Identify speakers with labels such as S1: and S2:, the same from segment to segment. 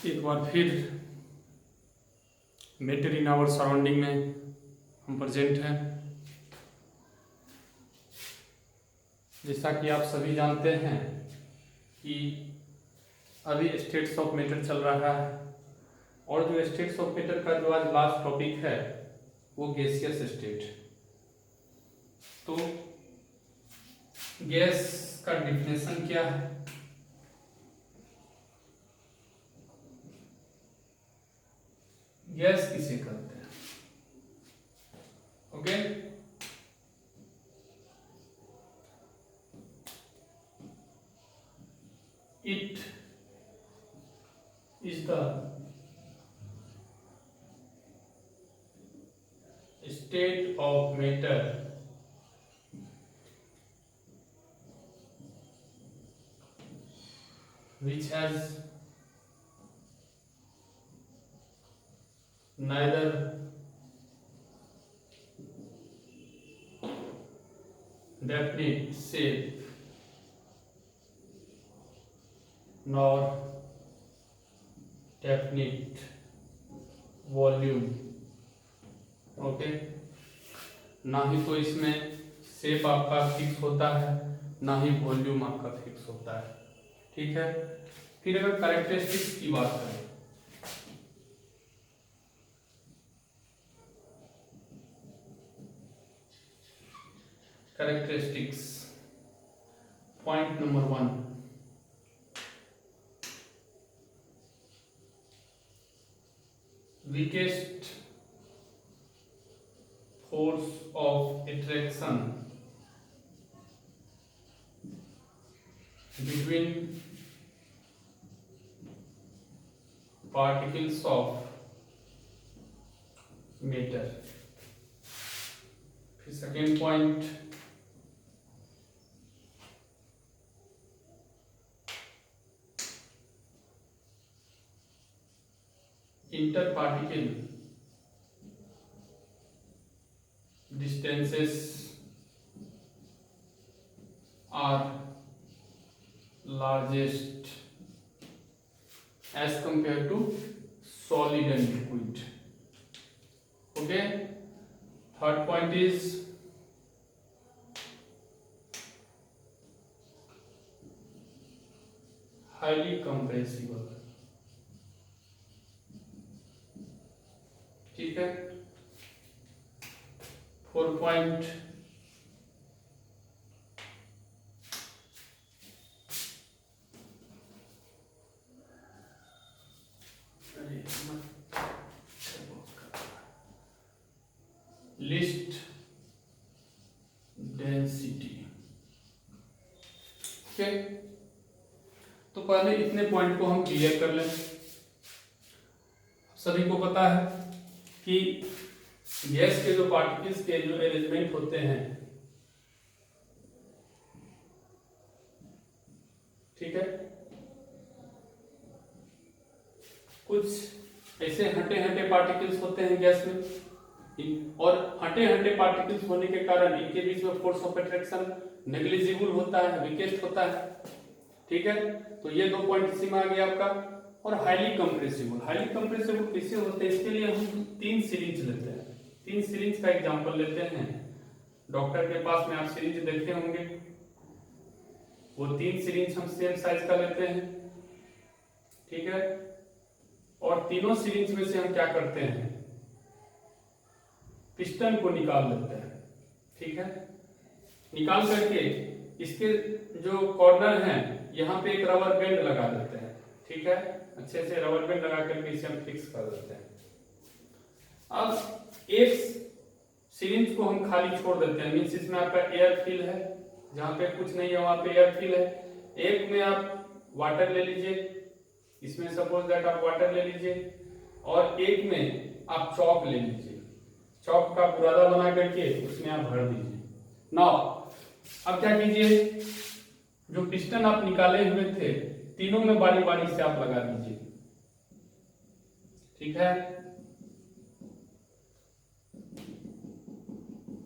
S1: एक बार फिर matter in our surrounding में हम प्रेजेंट हैं। जैसा कि आप सभी जानते हैं कि अभी स्टेट्स ऑफ मैटर चल रहा है और जो स्टेट्स ऑफ मैटर का जो आज लास्ट टॉपिक है वो गैसियस स्टेट। तो गैस का डिफिनेशन क्या है? गैस किसे कहते हैं? Okay, it is the state of matter which has neither definite shape nor definite volume। Okay, ना ही तो इसमें शेप आपका फिक्स होता है ना ही वॉल्यूम आपका फिक्स होता है। ठीक है, फिर अगर कैरेक्टरिस्टिक्स की बात करें, characteristics point number 1, weakest force of attraction between particles of matter। फिर second point, inter particle distances are largest as compared to solid and liquid। okay, third point is highly compressible। ठीक है, fourth point list density. ठीक है, तो पहले इतने point को हम क्लियर कर लें। सभी को पता है कि गैस के जो पार्टिकल्स के जो अरेंजमेंट होते हैं, ठीक है, कुछ ऐसे हटे हटे पार्टिकल्स होते हैं गैस में, और हटे हटे पार्टिकल्स होने के कारण इनके बीच में फोर्स ऑफ अट्रैक्शन नेग्लिजिबल होता है, वीकेस्ट होता है। ठीक है, तो ये दो पॉइंट इसी में आ गया आपका। और हाईली कंप्रेसिबल, हाईली कंप्रेसिबल किससे होते हैं? इसके लिए हम 3 सिरिंज लेते हैं। 3 सिरिंज का एग्जांपल लेते हैं। डॉक्टर के पास में आप सिरिंज देखे होंगे, वो 3 सिरिंज हम सेम साइज का लेते हैं। ठीक है, और तीनों सिरिंज में से हम क्या करते हैं? पिस्टन को निकाल लेते हैं। ठीक है, निकाल करके इसके जो कॉर्नर हैं यहाँ पे एक रबर बैंड लगा देते हैं। ठीक है, अच्छे से रबर बैंड लगा करके इसे हम फिक्स कर देते हैं। अब एक सिरिंज को हम खाली छोड़ देते हैं, मीन्स इसमें आपका एयर फिल है, जहां पे कुछ नहीं है वहां पे एयर फिल है। एक में आप वाटर ले लीजिए, इसमें सपोज दैट आप वाटर ले लीजिए, और एक में आप चॉक ले लीजिए, चॉक का बुरादा बना करके उसमें आप भर दीजिए। नाउ अब क्या कीजिए, जो पिस्टन आप निकाले हुए थे तीनों में बारी बारी से आप लगा दीजिए। ठीक है,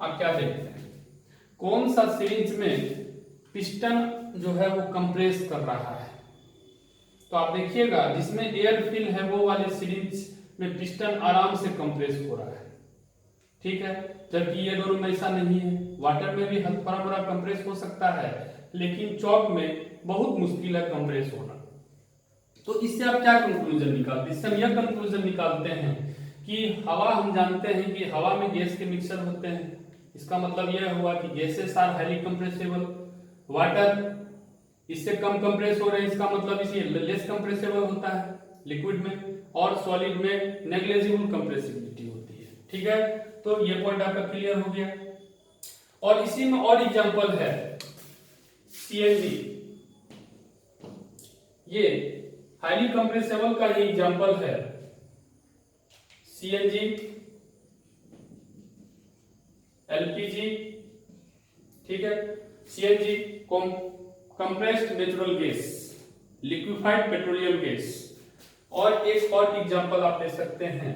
S1: अब क्या देखते हैं, कौन सा सिरिंज में पिस्टन जो है वो कंप्रेस कर रहा है। तो आप देखिएगा जिसमें एयर फिल है वो वाले सिरिंज में पिस्टन आराम से कंप्रेस हो रहा है, ठीक है, जबकि ये दोनों में ऐसा नहीं है। वाटर में भी थोड़ा मोड़ा कंप्रेस हो सकता है, लेकिन चॉक में बहुत मुश्किल है कंप्रेस होना। तो इससे आप क्या कंक्लूजन निकालते हैं? इससे हम यह कंक्लूजन निकालते हैं कि हवा, हम जानते हैं कि हवा में गैस के मिक्सचर होते हैं, इसका मतलब यह हुआ कि gases are highly compressible. Water इससे कम कंप्रेस हो रहे हैं, इसका मतलब इसे लेस कंप्रेसिबल होता है लिक्विड में, और सॉलिड में नेग्लिजिबल कंप्रेसिबिलिटी होती है, ठीक है। तो ये पॉइंट आपका क्लियर हो गया। और इसी में और एग्जांपल है सीएनजी, ये हाईली कंप्रेसिबल का ही एग्जांपल है सीएनजी, एलपीजी, ठीक है। CNG compressed natural gas, liquefied petroleum gas. और एक और एग्जांपल आप ले सकते हैं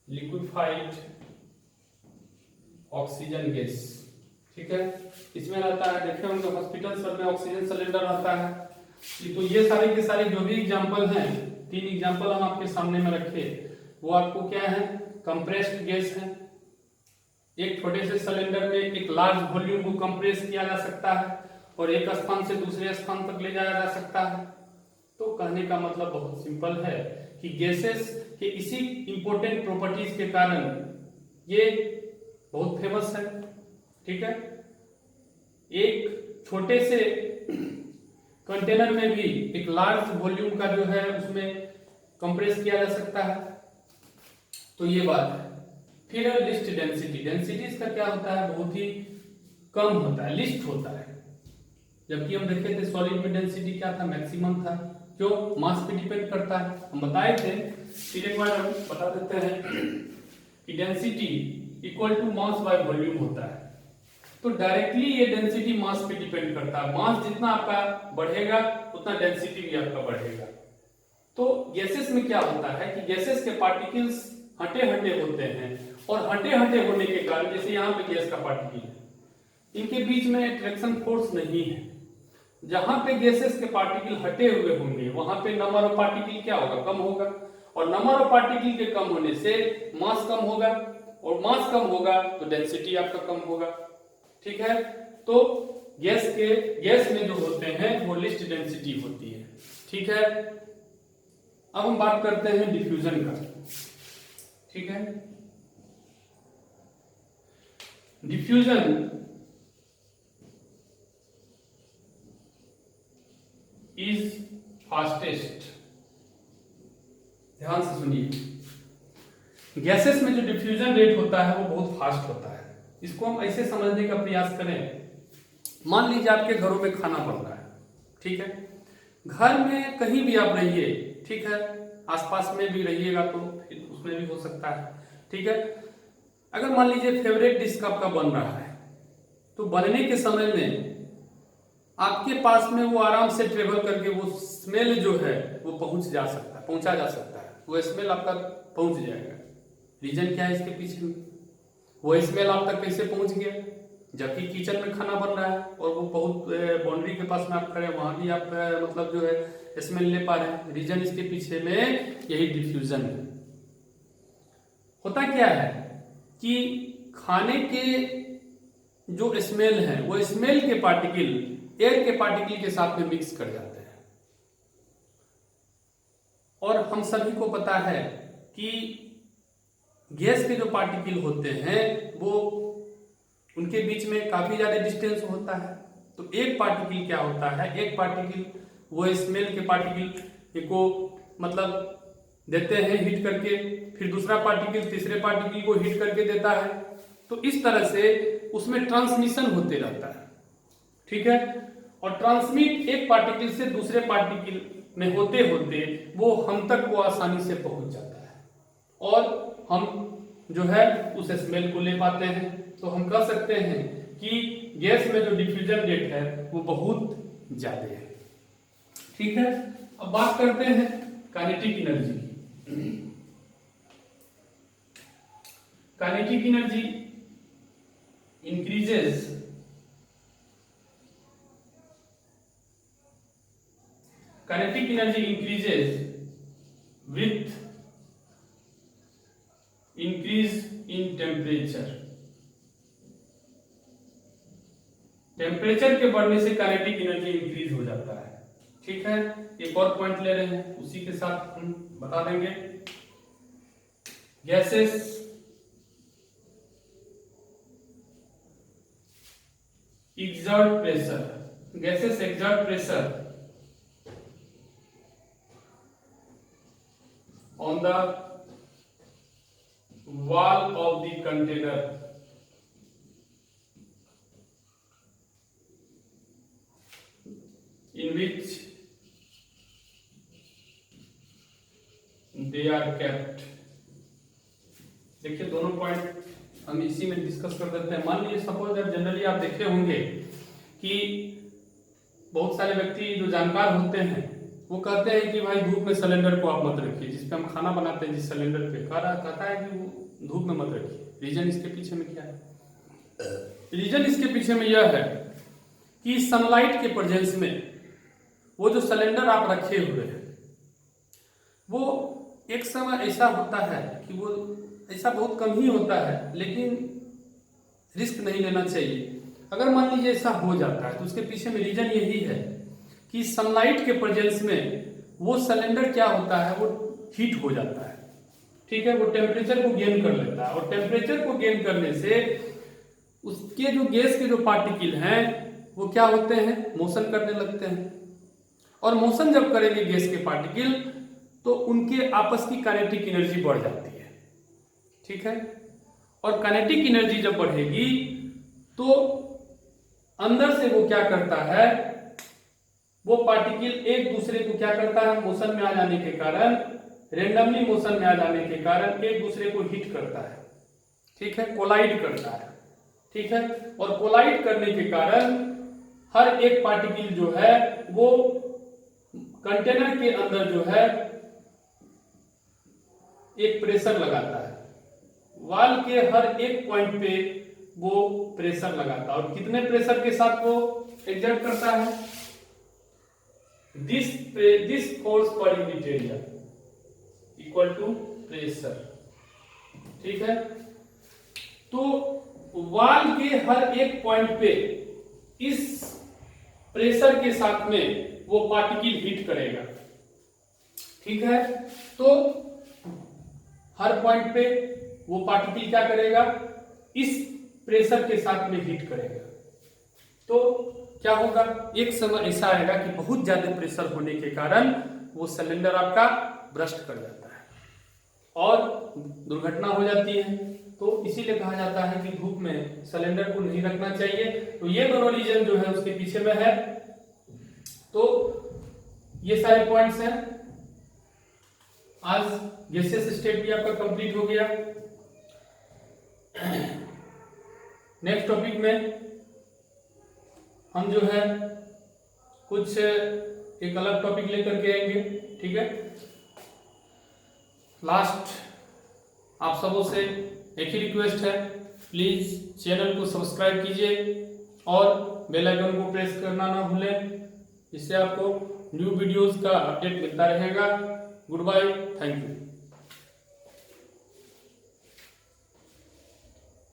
S1: लिक्विफाइड ऑक्सीजन गैस, ठीक है। इसमें रहता है, देखे होंगे हॉस्पिटल सब में ऑक्सीजन सिलेंडर रहता है। तो ये सारे के सारे जो भी एग्जांपल हैं, 3 एग्जांपल हम आपके सामने में रखे, वो आपको क्या है, कंप्रेस्ड गैस है। एक छोटे से सिलेंडर में एक लार्ज वॉल्यूम को कंप्रेस किया जा सकता है और एक स्थान से दूसरे स्थान तक ले जाया जा सकता है। तो कहने का मतलब बहुत सिंपल है कि गैसेस के इसी इंपॉर्टेंट प्रॉपर्टीज के कारण ये बहुत फेमस है, ठीक है। एक छोटे से कंटेनर में भी एक लार्ज वॉल्यूम का जो है उसमें कंप्रेस किया जा सकता है। तो ये बात है। फिर है लिस्ट डेंसिटी। डेंसिटी इसका क्या होता है, बहुत ही कम होता है, लिस्ट होता है। जबकि हम देखे थे सॉलिड में डेंसिटी क्या था, मैक्सिमम था। क्यों? मास पे डिपेंड करता है। हम बताए थे, फिर एक बार हम बता देते हैं कि density equal to mass by volume होता है। तो डायरेक्टली ये डेंसिटी मास पे डिपेंड करता है। मास जितना आपका बढ़ेगा उतना डेंसिटी भी आपका बढ़ेगा। तो गैसेस में क्या होता है कि गैसेस के पार्टिकल्स हटे हटे होते हैं, और हटे हटे होने के कारण, जैसे यहाँ पे गैस का पार्टिकल है, इनके बीच में अट्रैक्शन फोर्स नहीं है। जहां पे गैसेस के पार्टिकल हटे हुए होंगे वहां पे नंबर ऑफ पार्टिकल क्या होगा, कम होगा, और नंबर ऑफ पार्टिकल के कम होने से मास कम होगा, और मास कम होगा तो डेंसिटी आपका कम होगा, ठीक है। तो गैस में जो होते हैं वो लिस्ट डेंसिटी होती है, ठीक है। अब हम बात करते हैं डिफ्यूजन का, ठीक है। Diffusion is fastest. ध्यान से सुनिए, गैसेस में जो डिफ्यूजन रेट होता है वो बहुत फास्ट होता है। इसको हम ऐसे समझने का प्रयास करें, मान लीजिए आपके घरों में खाना बन रहा है, ठीक है। घर में कहीं भी आप रहिए, ठीक है, आसपास में भी रहिएगा तो फिर उसमें भी हो सकता है, ठीक है। अगर मान लीजिए फेवरेट डिश आपका बन रहा है, तो बनने के समय में आपके पास में वो आराम से ट्रेवल करके वो स्मेल जो है वो पहुंचा जा सकता है, वो स्मेल आपका पहुंच जाएगा। रीजन क्या है इसके पीछे में? वो स्मेल आप तक कैसे पहुंच गया? जबकि किचन में खाना बन रहा है और वो बहुत बाउंड्री के पास में आप खड़े, वहां भी आप मतलब जो है स्मेल ले पा रहे हैं। रीजन इसके पीछे में यही डिफ्यूजन है। होता क्या है कि खाने के जो स्मेल है वो स्मेल के पार्टिकल एयर के पार्टिकल के साथ में मिक्स कर जाते हैं, और हम सभी को पता है कि गैस के जो पार्टिकल होते हैं वो उनके बीच में काफी ज्यादा डिस्टेंस होता है। तो एक पार्टिकल क्या होता है, एक पार्टिकल वो स्मेल के पार्टिकल को मतलब देते हैं हिट करके, फिर दूसरा पार्टिकल तीसरे पार्टिकल को हिट करके देता है। तो इस तरह से उसमें ट्रांसमिशन होते रहता है, ठीक है। और ट्रांसमिट एक पार्टिकल से दूसरे पार्टिकल में होते होते वो हम तक वो आसानी से पहुंच जाता है, और हम जो है उस स्मेल को ले पाते हैं। तो हम कह सकते हैं कि गैस में जो डिफ्यूजन रेट है वो बहुत ज्यादा है, ठीक है। अब बात करते हैं काइनेटिक एनर्जी की। Kinetic energy kinetic energy increases with increase in temperature. Temperature के बढ़ने से काइनेटिक एनर्जी इंक्रीज हो जाता है। ठीक है, एक और पॉइंट ले रहे हैं, उसी के साथ हम बता देंगे। Gases exert pressure, gases exert pressure on the wall of the container in which they are kept। देखिए दोनों पॉइंट हम इसी में डिस्कस कर देते हैं। मान लीजिए सपोज दैट जनरली आप देखे होंगे कि बहुत सारे व्यक्ति जो जानकार होते हैं वो कहते हैं कि भाई धूप में सिलेंडर को आप मत रखिए, जिस पे हम खाना बनाते हैं जिस सिलेंडर पे कहता है कि वो धूप में मत रखिए। रीजन इसके पीछे में क्या है? रीजन इसके पीछे में यह है कि सनलाइट के प्रेजेंस में वो जो सिलेंडर आप रखे हुए हैं वो एक समय ऐसा होता है कि वो ऐसा बहुत कम ही होता है, लेकिन रिस्क नहीं लेना चाहिए। अगर मान लीजिए ऐसा हो जाता है तो उसके पीछे में रीजन यही है कि सनलाइट के प्रेजेंस में वो सिलेंडर क्या होता है, वो हीट हो जाता है। ठीक है, वो टेम्परेचर को गेन कर लेता है और टेम्परेचर को गेन करने से उसके जो गैस के जो पार्टिकल हैं वो क्या होते हैं, मोशन करने लगते हैं। और मोशन जब करेंगे गैस के पार्टिकल तो उनके आपस की काइनेटिक एनर्जी बढ़ जाती है। ठीक है, और काइनेटिक एनर्जी जब बढ़ेगी तो अंदर से वो क्या करता है, वो पार्टिकल एक दूसरे को क्या करता है, मोशन में आ जाने के कारण, रेंडमली मोशन में आ जाने के कारण एक दूसरे को हिट करता है। ठीक है, कोलाइड करता है। ठीक है, और कोलाइड करने के कारण हर एक पार्टिकल जो है वो कंटेनर के अंदर जो है एक प्रेशर लगाता है। वाल के हर एक पॉइंट पे वो प्रेशर लगाता है और कितने प्रेशर के साथ वो एग्जर्ट करता है, this force per unit area equal to pressure. ठीक है, तो वाल के हर एक पॉइंट पे इस प्रेशर के साथ में वो पार्टिकल हिट करेगा। ठीक है, तो हर पॉइंट पे वो पार्टिकल क्या करेगा, इस प्रेशर के साथ में हिट करेगा। तो क्या होगा, एक समय ऐसा आएगा कि बहुत ज्यादा प्रेशर होने के कारण वो सिलेंडर आपका ब्रस्ट कर जाता है और दुर्घटना हो जाती है। तो इसीलिए कहा जाता है कि धूप में सिलेंडर को नहीं रखना चाहिए। तो ये दोनों रीजन जो है उसके पीछे में है। तो ये सारे पॉइंट्स हैं। आज गैसियस स्टेट भी आपका कंप्लीट हो गया। नेक्स्ट टॉपिक में हम जो है कुछ एक अलग टॉपिक लेकर के आएंगे। ठीक है, लास्ट आप सबों से एक ही रिक्वेस्ट है, प्लीज चैनल को सब्सक्राइब कीजिए और बेल आइकन को प्रेस करना ना भूलें, इससे आपको न्यू वीडियोस का अपडेट मिलता रहेगा। Good bye, thank you.